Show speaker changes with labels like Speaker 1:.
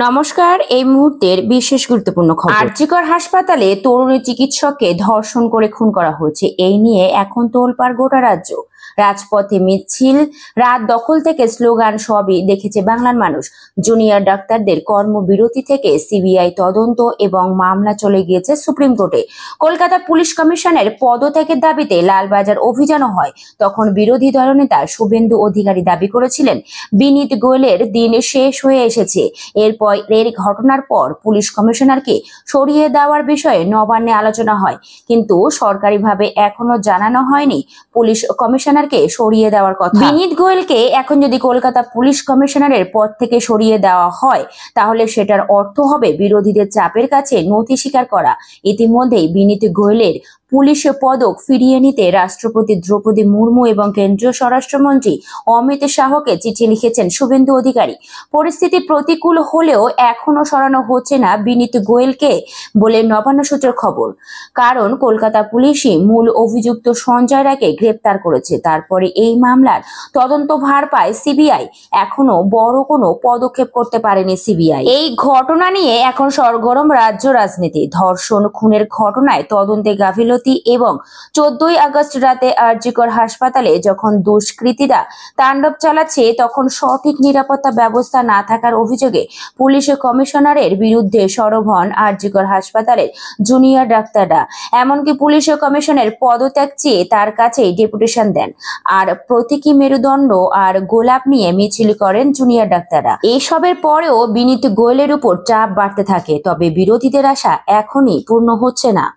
Speaker 1: নমস্কার। এই মুহূর্তের বিশেষ গুরুত্বপূর্ণ খবর। আরজিকর হাসপাতালে তরুণী চিকিৎসককে ধর্ষণ করে খুন করা হয়েছে। এই নিয়ে এখন তোলপাড় গোটা রাজ্য। রাজপথে মিছিল, রাত দখল থেকে স্লোগান সবই দেখেছে বাংলার মানুষ। জুনিয়র ডাক্তারদের কর্মবিরতি থেকে সিবিআই তদন্ত এবং মামলা চলে গিয়েছে সুপ্রিম কোর্টে। কলকাতা পুলিশ কমিশনের পদত্যাগের দাবিতে লালবাজার অভিযানও হয়। তখন বিরোধী দলনেতা শুভেন্দু অধিকারী দাবি করেছিলেন বিনীত গোয়েলের দিন শেষ হয়ে এসেছে। এর ঘটনার পর পুলিশ কমিশনারকে সরিয়ে দেওয়ার বিষয়ে নবান্নে আলোচনা হয়, কিন্তু সরকারিভাবে এখনো জানানো হয়নি পুলিশ কমিশনারকে সরিয়ে দেওয়ার কথা। বিনীত গোয়েলকে এখন যদি কলকাতা পুলিশ কমিশনারের পদ থেকে সরিয়ে দেওয়া হয়, তাহলে সেটার অর্থ হবে বিরোধীদের চাপের কাছে নথি স্বীকার করা। ইতিমধ্যেই বিনীত গোয়েলের পুলিশ পদক ফিরিয়ে নিতে রাষ্ট্রপতি দ্রৌপদী মুর্মু এবং কেন্দ্রীয় স্বরাষ্ট্রমন্ত্রী অমিত শাহকে চিঠি লিখেছেন শুভেন্দু অধিকারী। পরিস্থিতি প্রতিকূল হলেও এখনো সরানো হচ্ছে না বিনীত গোয়েলকে বলে নবান্ন সূত্রের খবর। কারণ কলকাতা পুলিশই মূল অভিযুক্ত সঞ্জয় রায়কে গ্রেপ্তার করেছে। তারপরে এই মামলার তদন্ত ভার পায় সিবিআই। এখনো বড় কোনো পদক্ষেপ করতে পারেনি সিবিআই। এই ঘটনা নিয়ে এখন সরগরম রাজ্য রাজনীতি। ধর্ষণ খুনের ঘটনায় তদন্তে গাফিলতি এবং 14ই আগস্ট রাতে আরজিকর হাসপাতালে যখন দুষ্কৃতীরা তাণ্ডব চালাচ্ছে, তখন সঠিক নিরাপত্তা ব্যবস্থা না থাকার অভিযোগে পুলিশ কমিশনারের বিরুদ্ধে সরব হন আরজিকর হাসপাতালের জুনিয়র ডাক্তাররা। এমনকি পুলিশ কমিশনের পদত্যাগ চেয়ে তার কাছেই ডেপুটেশন দেন। আর প্রতীকী মেরুদণ্ড আর গোলাপ নিয়ে মিছিল করেন জুনিয়র ডাক্তাররা। এসবের পরেও বিনীত গোয়েলের উপর চাপ বাড়তে থাকে। তবে বিরোধীদের আশা এখনই পূর্ণ হচ্ছে না।